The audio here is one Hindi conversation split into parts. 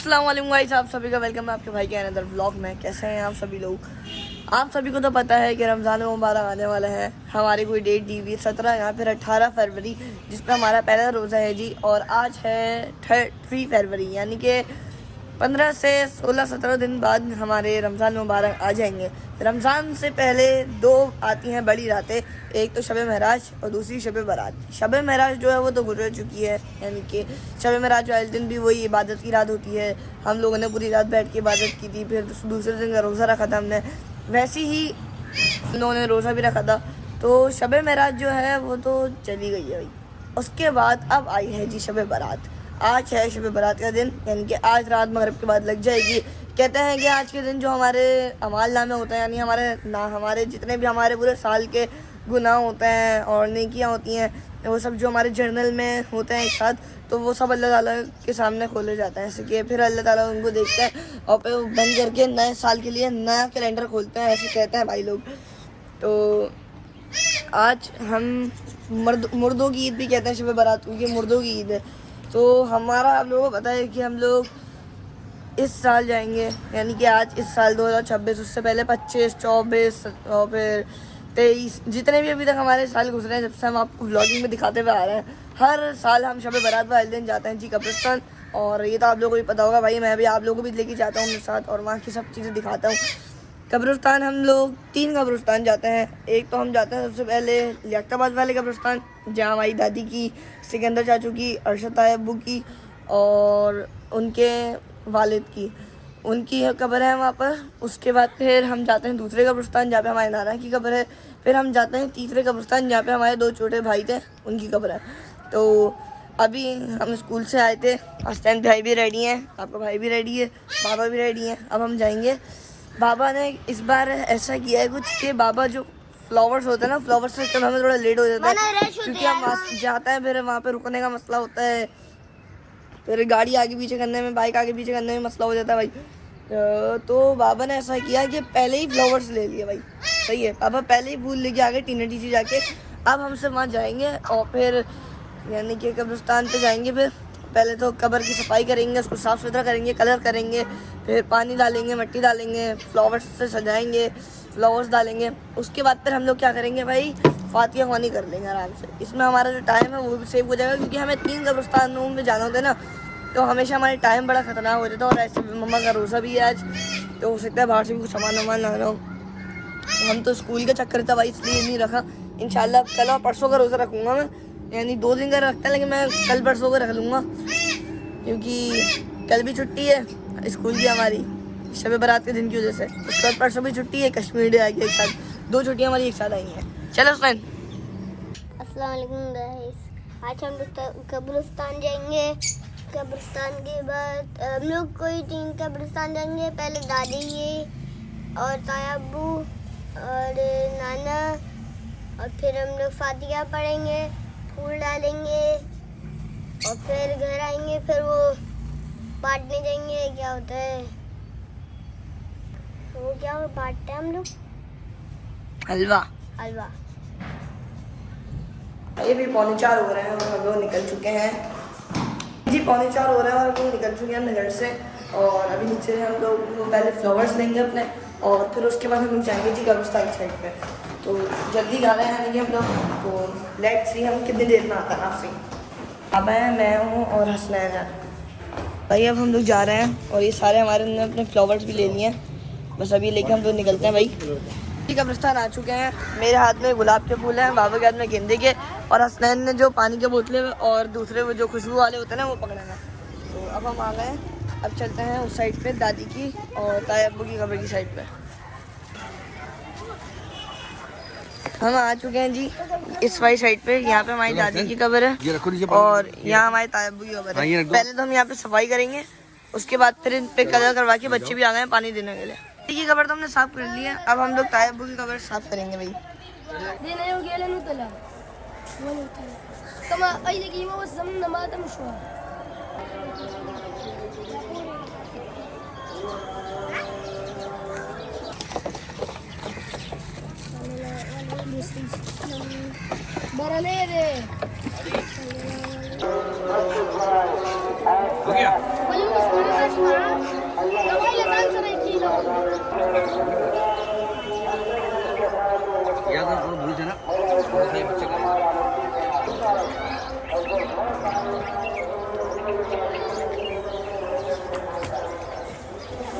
अस्सलाम वालेकुम गाइस, आप सभी का वेलकम है आपके भाई के अनदर व्लॉग में। कैसे हैं आप सभी लोग? आप सभी को तो पता है कि रमज़ान मुबारक आने वाला है। हमारी कोई डेट दी हुई 17 या फिर 18 फरवरी, जिसमें हमारा पहला रोज़ा है जी। और आज है 3 फरवरी, यानी कि 15 से 16-17 दिन बाद हमारे रमज़ान मुबारक आ जाएंगे। रमज़ान से पहले 2 आती हैं बड़ी रातें, एक तो शब महराज और दूसरी शब बारात। शब महराज जो है वो तो गुजर चुकी है, यानी कि शब महराज वाले दिन भी वही इबादत की रात होती है। हम लोगों ने पूरी रात बैठ के इबादत की थी, फिर दूसरे दिन का रोज़ा रखा था हमने। वैसे ही हम लोगों ने रोज़ा भी रखा था। तो शब महराज जो है वो तो चली गई है भाई। उसके बाद अब आई है जी शब बारात। आज है शब बारात का दिन, यानी कि आज रात मगरिब के बाद लग जाएगी। कहते हैं कि आज के दिन जो हमारे अमाल नामे होते हैं, यानी हमारे जितने भी हमारे पूरे साल के गुनाह होते हैं और नेकियां होती हैं, वो सब जो हमारे जर्नल में होते हैं एक साथ, तो वो सब अल्लाह ताला के सामने खोले जाते हैं। ऐसे कि फिर अल्लाह ताला उनको देखते हैं और फिर बंद करके नए साल के लिए नया कैलेंडर खोलते हैं, ऐसे कहते हैं भाई लोग। तो आज हम मुर्दों की ईद भी कहते हैं शब बारात, क्योंकि मुर्दों की ईद है। तो हमारा आप लोगों को पता है कि हम लोग इस साल जाएंगे, यानी कि आज इस साल 2026, उससे पहले 25, 24 और फिर 23, जितने भी अभी तक हमारे साल गुजरे हैं, जब से हम आपको व्लॉगिंग में दिखाते हुए आ रहे हैं। हर साल हम शब बारात वाले दिन जाते हैं जी कब्रिस्तान। और ये तो आप लोगों को भी पता होगा भाई, मैं भी आप लोगों को भी लेके जाता हूँ मेरे साथ और वहाँ की सब चीज़ें दिखाता हूँ। कब्रिस्तान हम लोग 3 कब्रिस्तान जाते हैं। एक तो हम जाते हैं सबसे पहले लियाकताबाद वाले कब्रिस्तान, जहाँ हमारी दादी की, सिकंदर चाचू की, अरशद तायब्बू की और उनके वालिद की, उनकी कब्र है वहाँ पर। उसके बाद फिर हम जाते हैं दूसरे कब्रिस्तान, जहाँ पे हमारे नाना की कब्र है। फिर हम जाते हैं तीसरे कब्रिस्तान, जहाँ पे हमारे 2 छोटे भाई थे, उनकी कब्र है। तो अभी हम स्कूल से आए थे, हसनैन भाई भी रेडी हैं, आपका भाई भी रेडी है, बाबा भी रेडी हैं। अब हम जाएंगे। बाबा ने इस बार ऐसा किया है कुछ कि बाबा जो फ्लावर्स होते हैं ना, फ्लावर्स से कल हमें थोड़ा लेट हो जाता है, क्योंकि हम जाते हैं फिर वहाँ पे रुकने का मसला होता है, फिर गाड़ी आगे पीछे करने में, बाइक आगे पीछे करने में मसला हो जाता है भाई। तो बाबा ने ऐसा किया कि पहले ही फ्लावर्स ले लिए भाई। सही है, पापा पहले ही फूल लेके आ गए टीने से जाके। अब हम सब वहाँ जाएंगे और फिर यानी कि कब्रिस्तान पे जाएंगे। फिर पहले तो कब्र की सफाई करेंगे, उसको साफ़ सुथरा करेंगे, कलर करेंगे, फिर पानी डालेंगे, मिट्टी डालेंगे, फ्लावर्स से सजाएंगे, फ्लावर्स डालेंगे। उसके बाद फिर हम लोग क्या करेंगे भाई, फातिहा ख्वानी कर लेंगे आराम से। इसमें हमारा जो टाइम है वो भी सेव हो जाएगा, क्योंकि हमें 3 कब्रिस्तानों में जाना होता है ना, तो हमेशा हमारे टाइम बड़ा ख़तरनाक हो जाता है। और ऐसे मम्मा का रोज़ा भी है आज, तो हो सकता है बाहर से भी कुछ सामान वामान लाना हो। हम तो स्कूल का चक्कर था भाई, इसलिए नहीं रखा। इंशाल्लाह कल और परसों का रोज़ा रखूँगा मैं, यानी 2 दिन का रखता है, लेकिन मैं कल परसों को रख लूँगा, क्योंकि कल भी छुट्टी है स्कूल की हमारी शब बारात के दिन की वजह से। उसके बाद परसों भी छुट्टी है, कश्मीर डे आएगी एक साथ, 2 छुट्टियाँ हमारी एक साथ आई हैं। चलो फ्रेंड, अस्सलाम वालेकुम गाइस, आज हम लोग कब्रिस्तान जाएंगे। कब्रिस्तान के बाद हम लोग कोई 3 कब्रिस्तान जाएंगे। पहले दादी ये और तायाब्बू और नाना, और फिर हम लोग फातिहा पढ़ेंगे, फूल डालेंगे और फिर घर आएंगे। फिर वो बांटने जाएंगे, क्या होता है वो, क्या बांटते हैं हम लोग, हलवा। हलवा। ये भी 3:45 हो रहे हैं और हम लोग निकल चुके हैं जी। 3:45 हो रहे हैं और हम लोग निकल चुके हैं अपने घर से। और अभी नीचे हम लोग पहले फ्लावर्स लेंगे अपने, और फिर उसके बाद हम लोग जाएंगे जी कब्रिस्तान साइड पे। तो जल्दी जा रहे हैं यानी कि हम लोग। तो लेट्स सी हम कितनी देर में आता है आपसे। अब मैं हूँ और हसनैन है भाई। अब हम लोग जा रहे हैं और ये सारे हमारे ने अपने फ्लावर्स भी ले लिए हैं, बस अभी लेके हम लोग निकलते हैं भाई। कब्रिस्तान आ चुके हैं। मेरे हाथ में गुलाब के फूल हैं, बाबा के हाथ में गेंदे के, और हसनैन ने जो पानी के बोतलें और दूसरे वो जो खुशबू वाले होते हैं ना, वो पकड़े हैं। तो अब हम आ गए हैं। अब चलते हैं उस साइड पे, दादी की और तायाब्बू की कब्र की साइड पे। हम आ चुके हैं जी इस वाली साइड पे। यहाँ पे हमारी दादी की कब्र है और यहाँ हमारे तायाब्बू की कब्र है। पहले तो हम यहाँ पे सफाई करेंगे, उसके बाद फिर इन पे कलर करवा के बच्चे भी आ गए हैं पानी देने के लिए। की कब्र तो हमने साफ कर ली है, अब हम लोग तायाब्बू की कब्र साफ करेंगे भाई। हो गया। याद है थोड़ा भूल जाना सही बच्चे का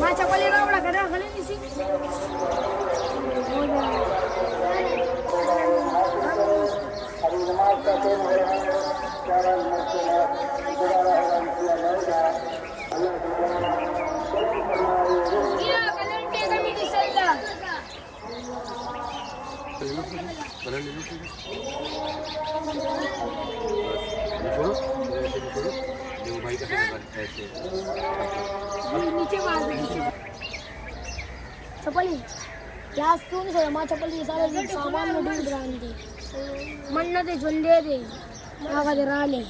माचा पले रावड़ा करा खले निसी या कलंटे का भी दिसला कलर ले लो छोड़ो छोड़ो देखो भाई का ऐसे नीचे मार दे चपली गैस क्यों नहीं सोया मां चपली सारे दिन सामान में ढूंढ रहा थी मन्नते झुंडे दे आवाज राले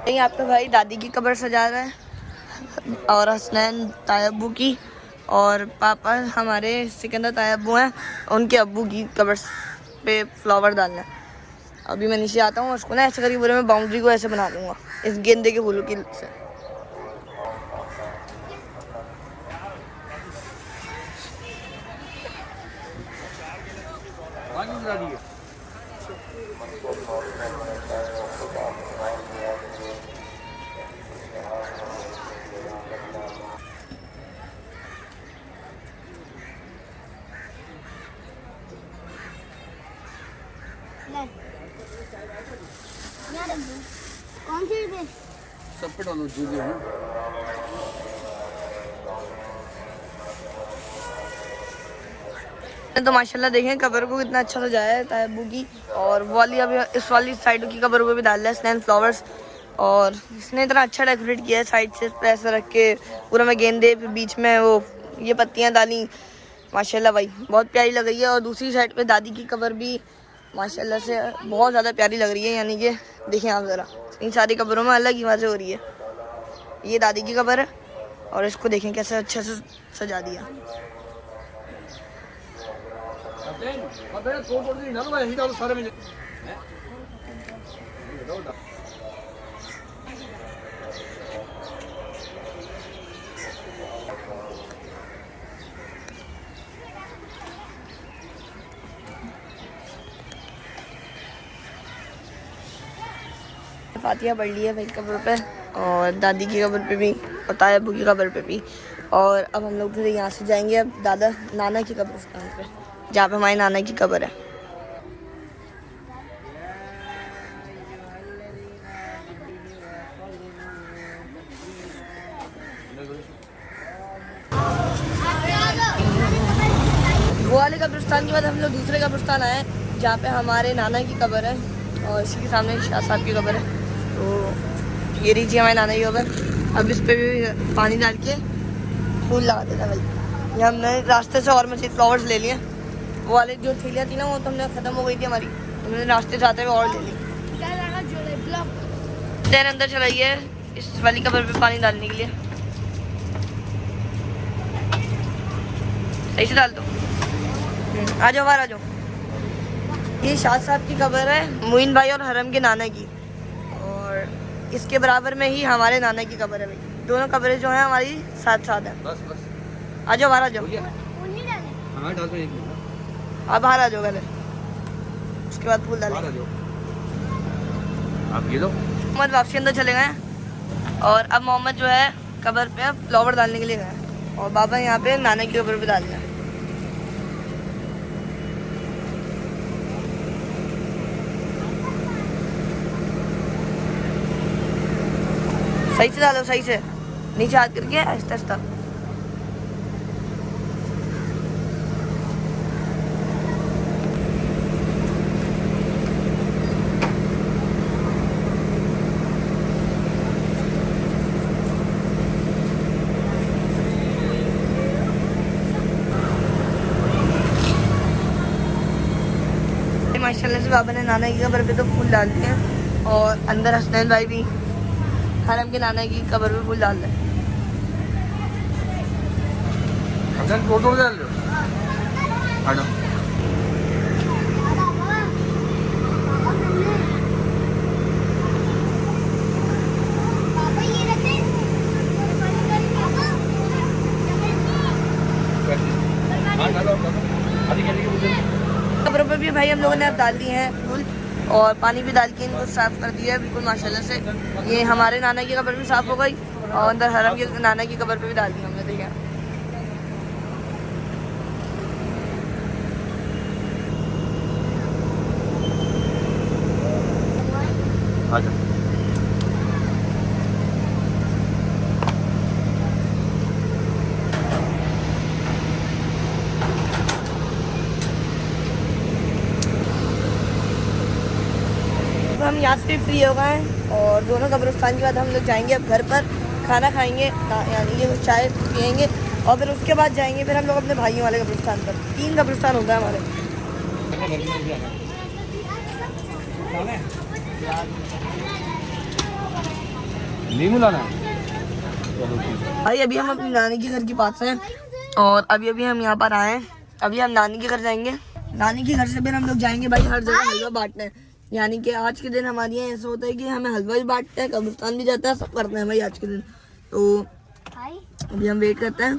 ये आपका भाई दादी की कब्र सजा रहा है और हसनैन तायब्बू की, और पापा हमारे सिकंदर तायब्बू हैं, उनके अब्बू की कब्र पे फ्लावर डालना है। अभी मैं नीचे आता हूँ, उसको ना ऐसे करके पूरे में बाउंड्री को ऐसे बना दूंगा इस गेंदे के फूलों की से। कौन सी पे सब पे डालो जो भी है तो माशाल्लाह देखें कब्र को कितना अच्छा सजाया है तायब्बू की, और वो वाली अभी इस वाली साइड की कब्र को भी डाल दिया स्नैन फ्लावर्स, और इसने इतना अच्छा डेकोरेट किया है साइड से ऐसे रख के पूरा में गेंदे, फिर बीच में वो ये पत्तियां डाली। माशाल्लाह भाई बहुत प्यारी लग रही है। और दूसरी साइड पे दादी की कब्र भी माशाल्लाह से बहुत ज़्यादा प्यारी लग रही है, यानी कि देखें आप ज़रा इन सारी कब्रों में अलग ही मज़े हो रही है। ये दादी की कब्र है और इसको देखें कैसे अच्छे से सजा दिया। सारे में फातिहा पढ़ ली है भाई कब्र पे, और दादी की कब्र पे भी और तायब्बू की कब्र पे भी। और अब हम लोग फिर यहाँ से जाएंगे अब नाना की कब्रिस्तान पे, जहाँ पे हमारी नाना की कब्र है। वो वाले कब्रिस्तान के बाद हम लोग दूसरे कब्रिस्तान आए जहाँ पे हमारे नाना की कब्र है, और इसी के सामने शाह साहब की कब्र है। तो ये लीजिए हमारे नाना की कब्र। अब इस पे भी पानी डाल के फूल लगा देना भाई। ये हमने रास्ते से और मजीद फ्लावर्स ले लिए, वो वाले जो थैलियाँ थी ना वो तो हमने ख़त्म हो गई थी हमारी, हमने रास्ते से आते हुए और ले ली। देर अंदर चलाइए इस वाली कब्र पे पानी डालने के लिए, सही से डाल दो। आ जाओ बाहर आ जाओ। ये शाह साहब की कब्र है, मोइन भाई और हरम के नाना की, और इसके बराबर में ही हमारे नाना की कब्र है भाई। दोनों कब्रें जो हैं हमारी साथ साथ हैं। बस बस आ जाओ बाहर आ जाओ। हाँ डाल दो एक मिनट आप बाहर आ जाओ पहले, उसके बाद फूल डालें। बाहर आ जाओ आप ये लो। मोहम्मद वापसी अंदर चले गए, और अब मोहम्मद जो है कब्र पे फ्लावर डालने के लिए गए, और बाबा यहाँ पे नाना की कब्र पे डाल रहे हैं। सही से डालो, सही से नीचे हाथ करके आहिस्ता आहिस्ता। माशाल्लाह से बाबा ने नाना की कब्र पे तो फूल डाल दिए हैं और अंदर हसनैन भाई भी हरम के नाना की कब्र पे फूल डाल रहे हैं। हमने फोटो डाल लो हटो पापा ये रखे हाँ डालो आधी कहने की मुझे कब्रों पे भी भाई हम लोगों ने अब डाल दिए हैं फूल और पानी भी डाल के इनको साफ कर दिया है बिल्कुल माशाल्लाह से। ये हमारे नाना की कब्र भी साफ हो गई और अंदर हरम के नाना की कब्र पे भी डाल दी हमने। देखा आजा तो हम यहाँ से फ्री हो गए हैं और दोनों कब्रिस्तान के बाद हम लोग जाएंगे अब घर पर खाना खाएंगे यानी कि चाय पियेंगे और फिर उसके बाद जाएंगे फिर हम लोग अपने भाइयों वाले कब्रिस्तान पर। 3 कब्रिस्तान होता है हमारे। नींबू लाना भाई अभी हम अपनी नानी के घर के पास हैं और अभी हम यहाँ पर आए हैं। अभी हम नानी के घर जाएंगे। नानी के घर से फिर हम लोग जाएंगे भाई हर जगह हलवा बांटने। यानी कि आज के दिन हमारे यहाँ ऐसा होता है कि हमें हलवा भी बांटते हैं, कब्रिस्तान भी जाता है, सब करते हैं भाई आज के दिन। तो अभी हम वेट करते हैं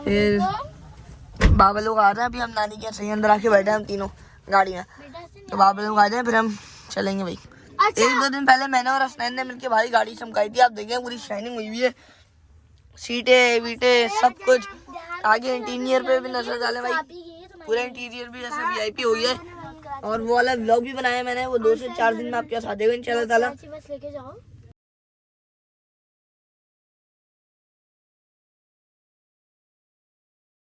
फिर बाबा लोग आ रहे हैं। अभी हम नानी के सही अंदर आके बैठे हैं हम तीनों गाड़ी में। तो बाबा लोग आ जाए फिर हम चलेंगे भाई। 1-2 दिन पहले मैंने और हसनैन ने मिलके भाई गाड़ी चमकाई थी। आप देखें पूरी शाइनिंग हुई हुई है, सीटें वीटे सब कुछ। आगे इंटीरियर पे भी नजर डाले भाई, पूरा इंटीरियर भी ऐसा VIP हो गया है। और वो वाला व्लॉग भी बनाया मैंने, वो 2 से 4 दिन में आपके साथ आ जाएगा इंशाल्लाह ताला। बस लेके जाओ।